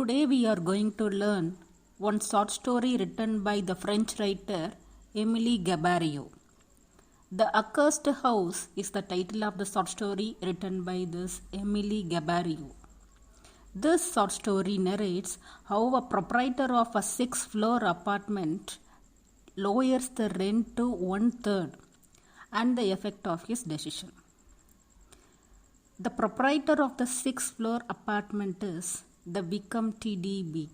Today we are going to learn one short story written by the French writer Emile Gaboriau. The Accursed House is the title of the short story written by this Emile Gaboriau. This short story narrates how a proprietor of a sixth-floor apartment lowers the rent to 1/3 and the effect of his decision. The proprietor of the sixth-floor apartment is the Vicom TDB,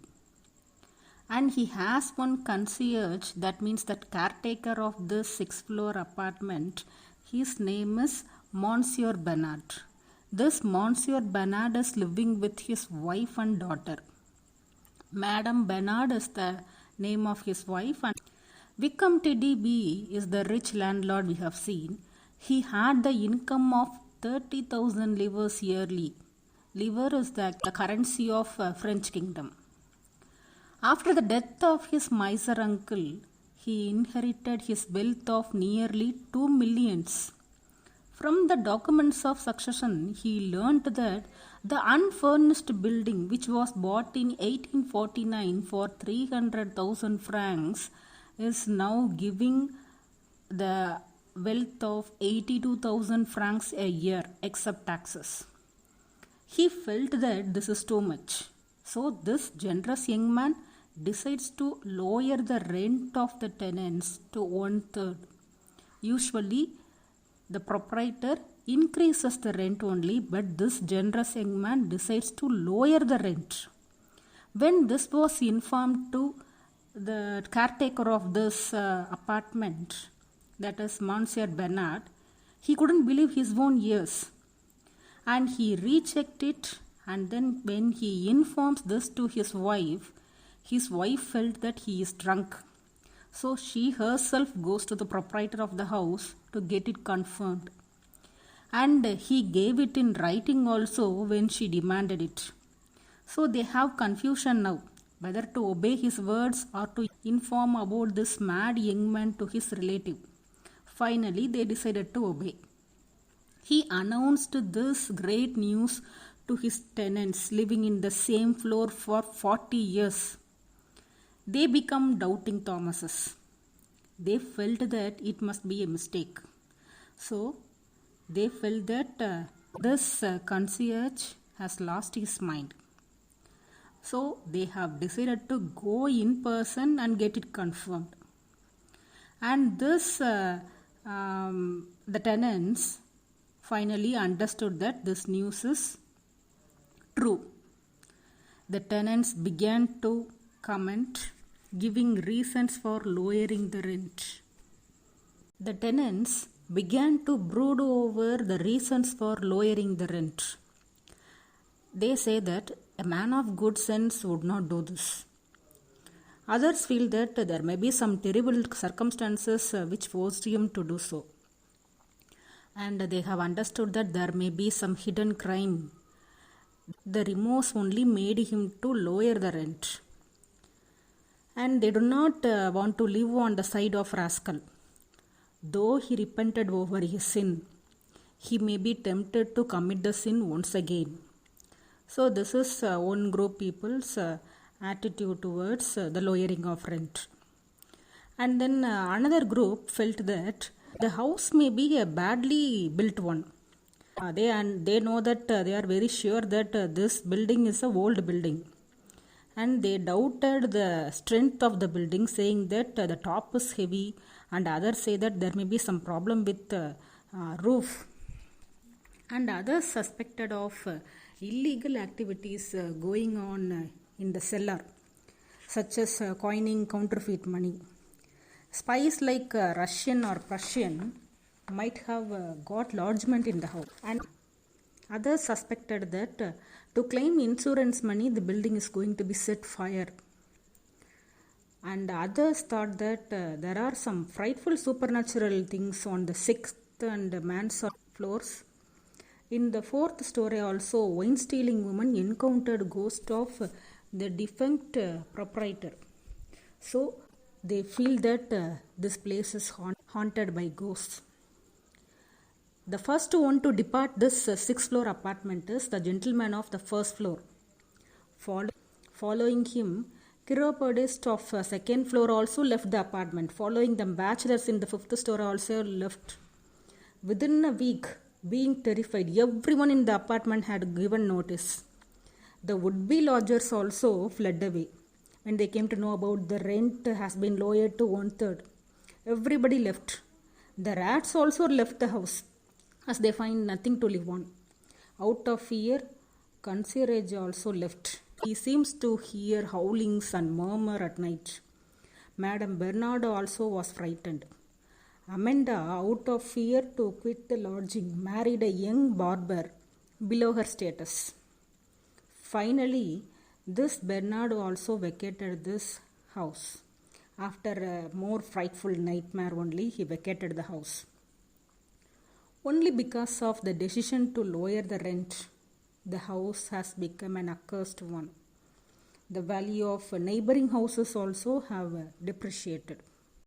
and he has one concierge, that means that caretaker of this sixth-floor apartment. His name is Monsieur Bernard. This Monsieur Bernard is living with his wife and daughter. Madame Bernard is the name of his wife, and Vicom TDB is the rich landlord we have seen. He had the income of 30,000 livres yearly. Livre is the currency of French kingdom. After the death of his miser uncle, he inherited his wealth of nearly 2 millions. From the documents of succession, he learnt that the unfurnished building, which was bought in 1849 for 300,000 francs, is now giving the wealth of 82,000 francs a year, except taxes. He felt that this is too much. So this generous young man decides to lower the rent of the tenants to 1/3. Usually the proprietor increases the rent only, but this generous young man decides to lower the rent. When this was informed to the caretaker of this apartment, that is Monsieur Bernard, he couldn't believe his own ears. And he rechecked it, and then when he informs this to his wife felt that he is drunk. So she herself goes to the proprietor of the house to get it confirmed. And he gave it in writing also when she demanded it. So they have confusion now, whether to obey his words or to inform about this mad young man to his relative. Finally, they decided to obey. He announced this great news to his tenants living in the same floor for 40 years. They become doubting Thomases. They felt that it must be a mistake. So they felt that this concierge has lost his mind. So they have decided to go in person and get it confirmed. And this the tenants finally understood that this news is true. The tenants began to comment, giving reasons for lowering the rent. The tenants began to brood over the reasons for lowering the rent. They say that a man of good sense would not do this. Others feel that there may be some terrible circumstances which forced him to do so. And they have understood that there may be some hidden crime. The remorse only made him to lower the rent. And they do not want to live on the side of rascal. Though he repented over his sin, he may be tempted to commit the sin once again. So this is one group people's attitude towards the lowering of rent. And then another group felt that the house may be a badly built one. They know that they are very sure that this building is a old building. And they doubted the strength of the building, saying that the top is heavy, and others say that there may be some problem with the roof. And others suspected of illegal activities going on in the cellar, such as coining counterfeit money. Spies like Russian or Prussian might have got lodgement in the house. And others suspected that to claim insurance money, the building is going to be set fire. And others thought that there are some frightful supernatural things on the 6th and mansard floors. In the 4th story also, wine-stealing woman encountered ghost of the defunct proprietor. So they feel that this place is haunted by ghosts. The first one to depart this 6th floor apartment is the gentleman of the 1st floor, Following him, chiropodist of second floor also left the apartment. Following them, bachelors in the fifth story also left. Within a week, being terrified, everyone in the apartment had given notice. The would-be lodgers also fled away. When they came to know about the rent has been lowered to 1/3, everybody left. The rats also left the house as they find nothing to live on. Out of fear, concierge also left. He seems to hear howlings and murmur at night. Madame Bernardo also was frightened. Amanda, out of fear to quit the lodging, married a young barber below her status. Finally, this Bernardo also vacated this house. After a more frightful nightmare only, he vacated the house. Only because of the decision to lower the rent, the house has become an accursed one. The value of neighboring houses also have depreciated.